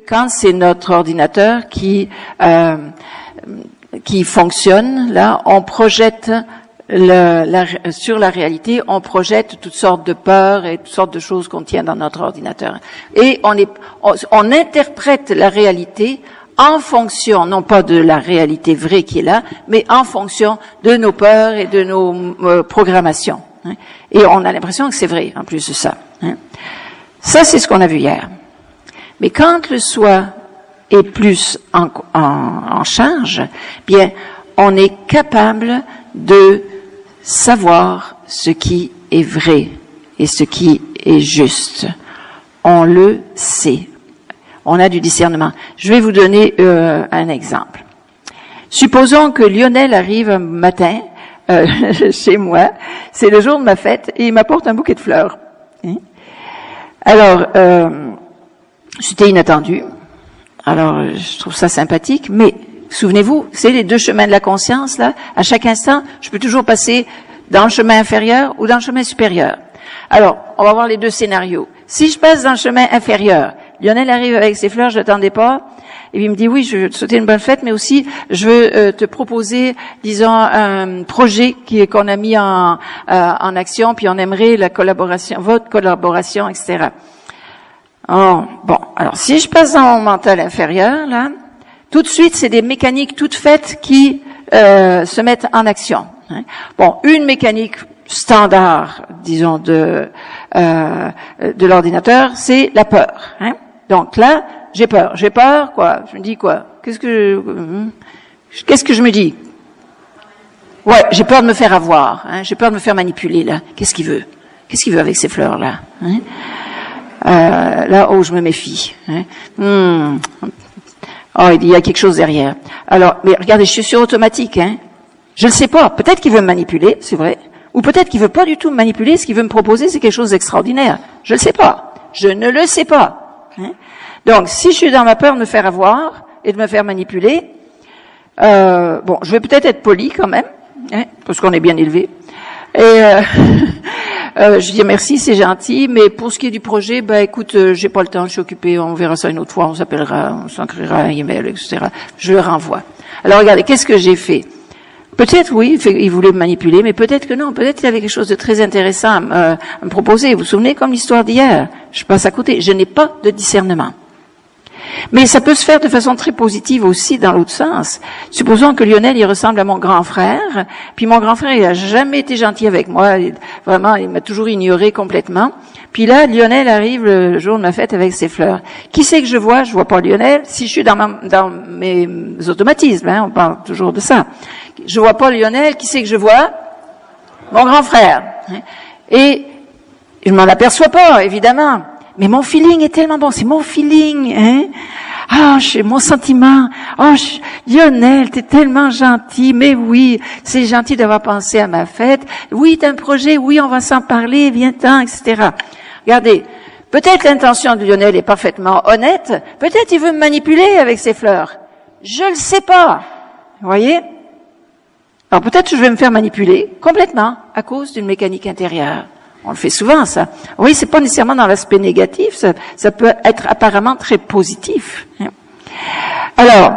quand c'est notre ordinateur qui fonctionne, là, on projette sur la réalité, on projette toutes sortes de peurs et toutes sortes de choses qu'on tient dans notre ordinateur. Et on interprète la réalité en fonction, non pas de la réalité vraie qui est là, mais en fonction de nos peurs et de nos programmations. Hein. Et on a l'impression que c'est vrai, en plus de ça. Hein. Ça, c'est ce qu'on a vu hier. Mais quand le soi est plus en charge, bien, on est capable de savoir ce qui est vrai et ce qui est juste. On le sait. On a du discernement. Je vais vous donner un exemple. Supposons que Lionel arrive un matin chez moi, c'est le jour de ma fête, et il m'apporte un bouquet de fleurs. Hein? Alors, c'était inattendu. Alors, je trouve ça sympathique, mais souvenez-vous, c'est les deux chemins de la conscience, là. À chaque instant, je peux toujours passer dans le chemin inférieur ou dans le chemin supérieur. Alors, on va voir les deux scénarios. Si je passe dans le chemin inférieur, Lionel arrive avec ses fleurs, je l'attendais pas, et il me dit, oui, je veux te souhaiter une bonne fête, mais aussi, je veux te proposer, disons, un projet qu'on a mis en action, puis on aimerait votre collaboration, etc. Oh, bon, alors, si je passe dans mon mental inférieur, là, tout de suite, c'est des mécaniques toutes faites qui se mettent en action. Hein. Bon, une mécanique standard, disons, de l'ordinateur, c'est la peur. Hein. Donc là, j'ai peur. J'ai peur, quoi. Je me dis quoi? Qu'est-ce que je me dis? Ouais, j'ai peur de me faire avoir. Hein. J'ai peur de me faire manipuler, là. Qu'est-ce qu'il veut? Qu'est-ce qu'il veut avec ces fleurs-là? Hein. Là, oh, je me méfie. Hein. Oh, il y a quelque chose derrière. Alors, mais regardez, je suis sur automatique, hein. Je ne sais pas. Peut-être qu'il veut me manipuler, c'est vrai. Ou peut-être qu'il veut pas du tout me manipuler. Ce qu'il veut me proposer, c'est quelque chose d'extraordinaire. Je ne sais pas. Je ne le sais pas. Hein. Donc, si je suis dans ma peur de me faire avoir et de me faire manipuler, bon, je vais peut-être être poli quand même, hein, parce qu'on est bien élevé. Et je dis merci, c'est gentil, mais pour ce qui est du projet, ben écoute, j'ai pas le temps, je suis occupé, on verra ça une autre fois, on s'appellera, on s'écrira un email, etc. Je le renvoie. Alors regardez, qu'est-ce que j'ai fait? Peut-être oui, il voulait me manipuler, mais peut-être que non, peut-être qu'il avait quelque chose de très intéressant à me proposer. Vous vous souvenez, comme l'histoire d'hier, je passe à côté, je n'ai pas de discernement. Mais ça peut se faire de façon très positive aussi dans l'autre sens. Supposons que Lionel, il ressemble à mon grand frère, puis mon grand frère, il a jamais été gentil avec moi, vraiment, il m'a toujours ignoré complètement. Puis là, Lionel arrive le jour de ma fête avec ses fleurs. Qui c'est que je vois? Je vois pas Lionel. Si je suis dans mes automatismes, hein, on parle toujours de ça. Je vois pas Lionel. Qui c'est que je vois? Mon grand frère. Et je m'en aperçois pas, évidemment. Mais mon feeling est tellement bon, c'est mon feeling, hein. Ah, mon sentiment. Oh, Lionel, t'es tellement gentil. Mais oui, c'est gentil d'avoir pensé à ma fête. Oui, t'as un projet. Oui, on va s'en parler. Viens-t'en, etc. Regardez. Peut-être l'intention de Lionel est parfaitement honnête. Peut-être il veut me manipuler avec ses fleurs. Je le sais pas. Vous voyez? Alors peut-être que je vais me faire manipuler complètement à cause d'une mécanique intérieure. On le fait souvent, ça. Oui, c'est pas nécessairement dans l'aspect négatif, ça peut être apparemment très positif. Alors,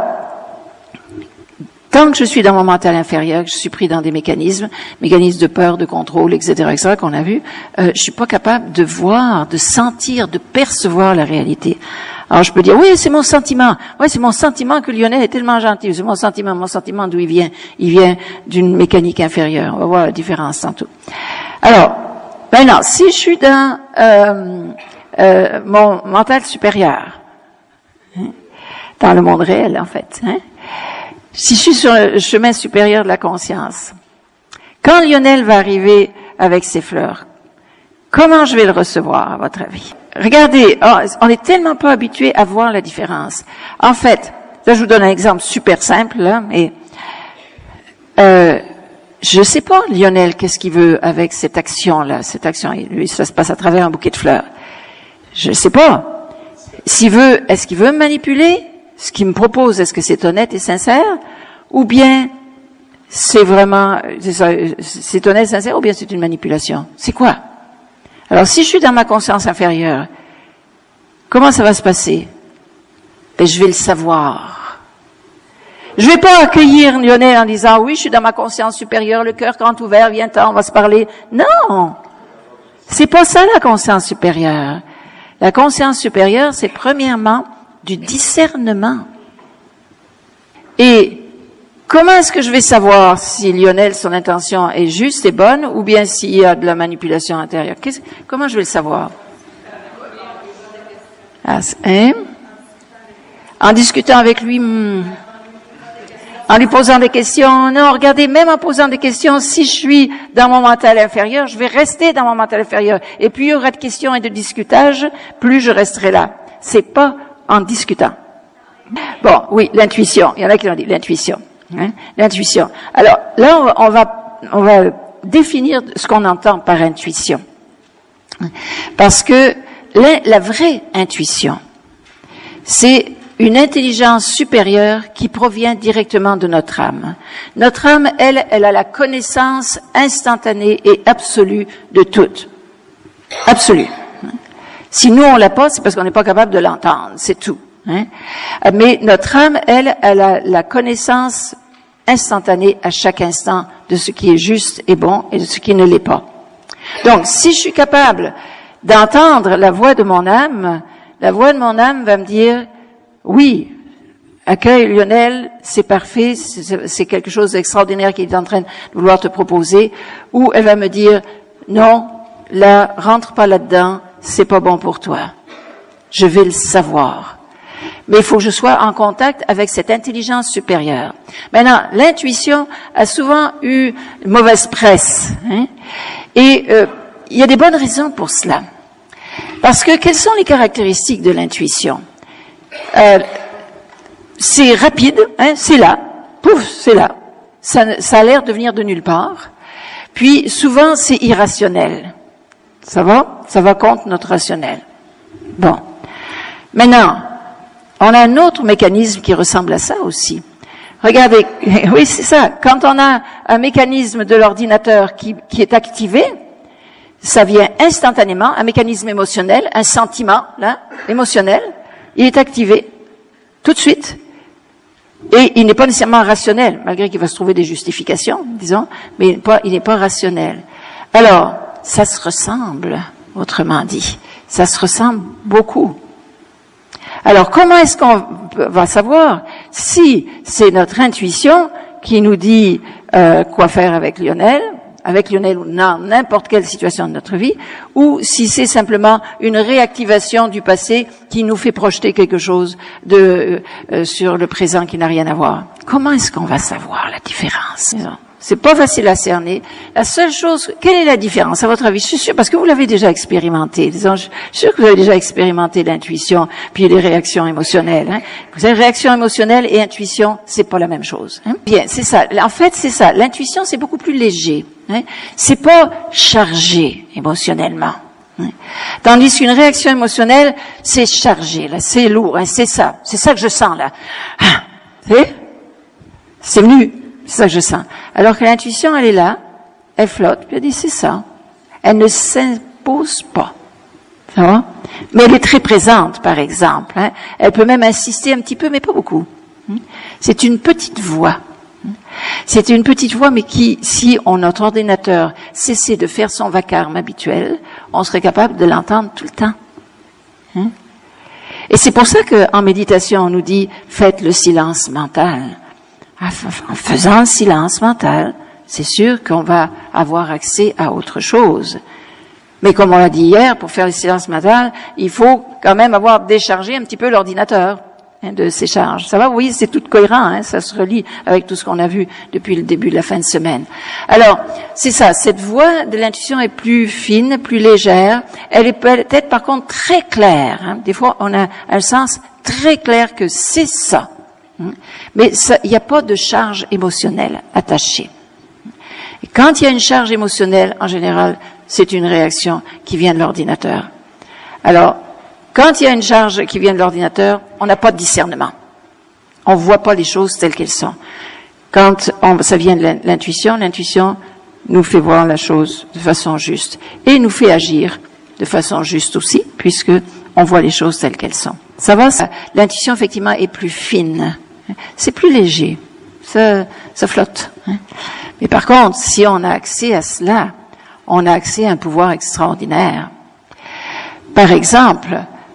tant que je suis dans mon mental inférieur, que je suis pris dans des mécanismes de peur, de contrôle, etc., qu'on a vu, je suis pas capable de voir, de sentir, de percevoir la réalité. Alors je peux dire, oui, c'est mon sentiment. Oui, c'est mon sentiment que Lionel est tellement gentil. C'est mon sentiment d'où il vient. Il vient d'une mécanique inférieure. On va voir la différence tantôt. Alors, maintenant, si je suis dans mon mental supérieur, hein, dans le monde réel, en fait, hein, si je suis sur le chemin supérieur de la conscience, quand Lionel va arriver avec ses fleurs, comment je vais le recevoir, à votre avis? Regardez, on est tellement pas habitué à voir la différence. En fait, là, je vous donne un exemple super simple, là, mais je sais pas, Lionel, qu'est-ce qu'il veut avec cette action-là, cette action. Lui, ça se passe à travers un bouquet de fleurs. Je sais pas. Est-ce qu'il veut me manipuler? Ce qu'il me propose, est-ce que c'est honnête et sincère? Ou bien, c'est vraiment, c'est honnête et sincère, ou bien c'est une manipulation? C'est quoi? Alors, si je suis dans ma conscience inférieure, comment ça va se passer? ben, je vais le savoir. Je vais pas accueillir Lionel en disant, oui, je suis dans ma conscience supérieure, le cœur grand ouvert, viens-t'en, on va se parler. Non! C'est pas ça la conscience supérieure. La conscience supérieure, c'est premièrement du discernement. Et comment est-ce que je vais savoir si Lionel, son intention est juste et bonne, ou bien s'il y a de la manipulation intérieure? Comment je vais le savoir? En discutant avec lui, en lui posant des questions. Non, regardez, même en posant des questions, si je suis dans mon mental inférieur, je vais rester dans mon mental inférieur. Et plus il y aura de questions et de discutage, plus je resterai là. C'est pas en discutant. Bon, oui, l'intuition. Il y en a qui l'ont dit, l'intuition. Hein, l'intuition. Alors, là, on va définir ce qu'on entend par intuition. Parce que la vraie intuition, c'est une intelligence supérieure qui provient directement de notre âme. Notre âme, elle a la connaissance instantanée et absolue de tout. Absolue. Si nous, on l'a pas, c'est parce qu'on n'est pas capable de l'entendre. C'est tout. Hein? Mais notre âme, elle a la connaissance instantanée à chaque instant de ce qui est juste et bon et de ce qui ne l'est pas. Donc, si je suis capable d'entendre la voix de mon âme, la voix de mon âme va me dire, oui, accueille Lionel, c'est parfait, c'est quelque chose d'extraordinaire qu'il est en train de vouloir te proposer, ou elle va me dire, non, là, rentre pas là-dedans, c'est pas bon pour toi. Je vais le savoir. Mais il faut que je sois en contact avec cette intelligence supérieure. Maintenant, l'intuition a souvent eu mauvaise presse. Hein? Et il y a des bonnes raisons pour cela. Parce que quelles sont les caractéristiques de l'intuition? C'est rapide, hein, c'est là, pouf, c'est là. Ça a l'air de venir de nulle part. Puis souvent, c'est irrationnel. Ça va contre notre rationnel. Bon. Maintenant, on a un autre mécanisme qui ressemble à ça aussi. Regardez, oui, c'est ça. Quand on a un mécanisme de l'ordinateur qui est activé, ça vient instantanément, un mécanisme émotionnel, un sentiment, là, émotionnel, il est activé tout de suite. Et il n'est pas nécessairement rationnel, malgré qu'il va se trouver des justifications, disons, mais il n'est pas rationnel. Alors, ça se ressemble, autrement dit. Ça se ressemble beaucoup. Alors, comment est-ce qu'on va savoir si c'est notre intuition qui nous dit quoi faire avec Lionel ou dans n'importe quelle situation de notre vie, ou si c'est simplement une réactivation du passé qui nous fait projeter quelque chose sur le présent qui n'a rien à voir. Comment est-ce qu'on va savoir la différence? C'est pas facile à cerner. La seule chose, quelle est la différence à votre avis? Je suis sûre, parce que vous l'avez déjà expérimenté. Disons, je suis sûre que vous avez déjà expérimenté l'intuition, puis les réactions émotionnelles. Hein. Vous avez réaction émotionnelle et intuition, c'est pas la même chose. Hein. Bien, c'est ça. En fait, c'est ça. L'intuition, c'est beaucoup plus léger. Hein. C'est pas chargé émotionnellement. Hein. Tandis qu'une réaction émotionnelle, c'est chargé, là, c'est lourd. Hein. C'est ça que je sens là. C'est venu. C'est ça que je sens. Alors que l'intuition, elle est là, elle flotte, puis elle dit, c'est ça. Elle ne s'impose pas. Ça va? Mais elle est très présente, par exemple. Hein. Elle peut même insister un petit peu, mais pas beaucoup. C'est une petite voix. C'est une petite voix, mais qui, si notre ordinateur cessait de faire son vacarme habituel, on serait capable de l'entendre tout le temps. Hein? Et c'est pour ça qu'en méditation, on nous dit, faites le silence mental. En faisant le silence mental, c'est sûr qu'on va avoir accès à autre chose. Mais comme on l'a dit hier, pour faire le silence mental, il faut quand même avoir déchargé un petit peu l'ordinateur de ses charges. Ça va, vous voyez, c'est tout cohérent, hein, ça se relie avec tout ce qu'on a vu depuis le début de la fin de semaine. Alors, c'est ça, cette voix de l'intuition est plus fine, plus légère, elle est peut-être par contre très claire. Hein. Des fois, on a un sens très clair que c'est ça. Mais il n'y a pas de charge émotionnelle attachée. Et quand il y a une charge émotionnelle, en général, c'est une réaction qui vient de l'ordinateur. Alors, quand il y a une charge qui vient de l'ordinateur, on n'a pas de discernement. On ne voit pas les choses telles qu'elles sont. Quand ça vient de l'intuition nous fait voir la chose de façon juste et nous fait agir de façon juste aussi, puisque on voit les choses telles qu'elles sont. Ça va, l'intuition effectivement est plus fine. C'est plus léger. Ça flotte. Mais par contre, si on a accès à cela, on a accès à un pouvoir extraordinaire. Par exemple,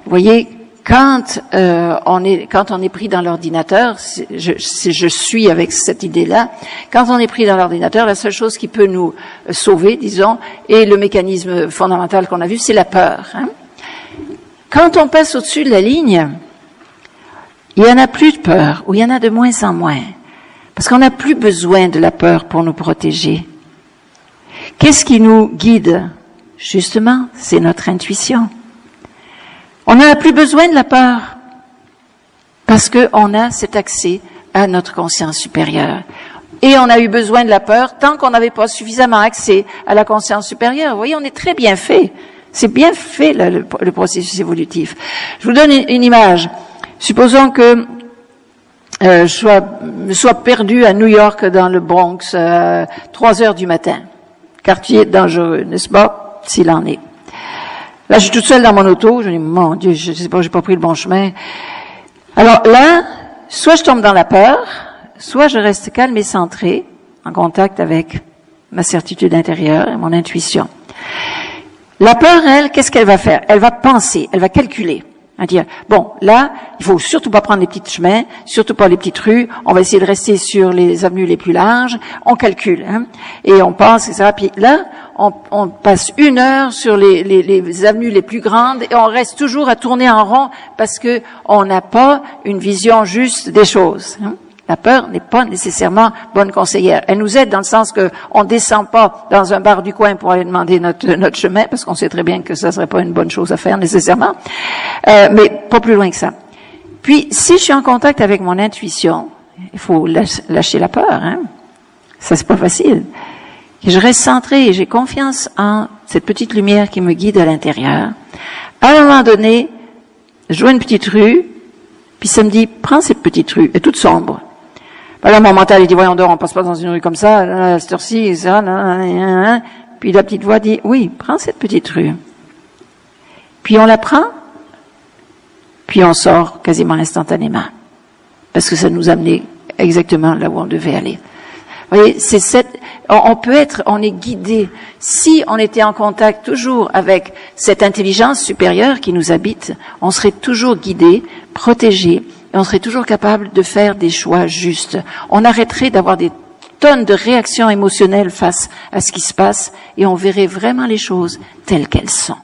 vous voyez, quand on est pris dans l'ordinateur, je suis avec cette idée-là, quand on est pris dans l'ordinateur, la seule chose qui peut nous sauver, disons, et le mécanisme fondamental qu'on a vu, c'est la peur. Quand on passe au-dessus de la ligne, il y en a plus de peur, ou il y en a de moins en moins, parce qu'on n'a plus besoin de la peur pour nous protéger. Qu'est-ce qui nous guide? Justement, c'est notre intuition. On n'a plus besoin de la peur parce qu'on a cet accès à notre conscience supérieure. Et on a eu besoin de la peur tant qu'on n'avait pas suffisamment accès à la conscience supérieure. Vous voyez, on est très bien fait. C'est bien fait, là, le processus évolutif. Je vous donne une image. Supposons que me sois perdu à New York, dans le Bronx, 3 heures du matin. Quartier dangereux, n'est-ce pas? S'il en est. Là, je suis toute seule dans mon auto. Je me dis, mon Dieu, je sais pas, j'ai pas pris le bon chemin. Alors là, soit je tombe dans la peur, soit je reste calme et centrée, en contact avec ma certitude intérieure et mon intuition. La peur, elle, qu'est-ce qu'elle va faire? Elle va penser, elle va calculer. À dire, bon, là, il faut surtout pas prendre les petits chemins, surtout pas les petites rues, on va essayer de rester sur les avenues les plus larges, on calcule, et on pense, etc. Puis là, on passe 1 heure sur les avenues les plus grandes et on reste toujours à tourner en rond parce que on n'a pas une vision juste des choses. La peur n'est pas nécessairement bonne conseillère. Elle nous aide dans le sens que on descend pas dans un bar du coin pour aller demander notre chemin, parce qu'on sait très bien que ça serait pas une bonne chose à faire nécessairement, mais pas plus loin que ça. Puis, si je suis en contact avec mon intuition, il faut lâcher la peur, Ça, c'est pas facile. Et je reste centré et j'ai confiance en cette petite lumière qui me guide à l'intérieur. À un moment donné, je vois une petite rue, puis ça me dit, prends cette petite rue, elle est toute sombre. Là, mon mental, il dit, voyons donc, on passe pas dans une rue comme ça, à cette heure-ci, ça, Puis la petite voix dit, oui, prends cette petite rue. Puis on la prend, puis on sort quasiment instantanément. Parce que ça nous amenait exactement là où on devait aller. Vous voyez, on est guidé. Si on était en contact toujours avec cette intelligence supérieure qui nous habite, on serait toujours guidé, protégé, et on serait toujours capable de faire des choix justes. On arrêterait d'avoir des tonnes de réactions émotionnelles face à ce qui se passe, et on verrait vraiment les choses telles qu'elles sont.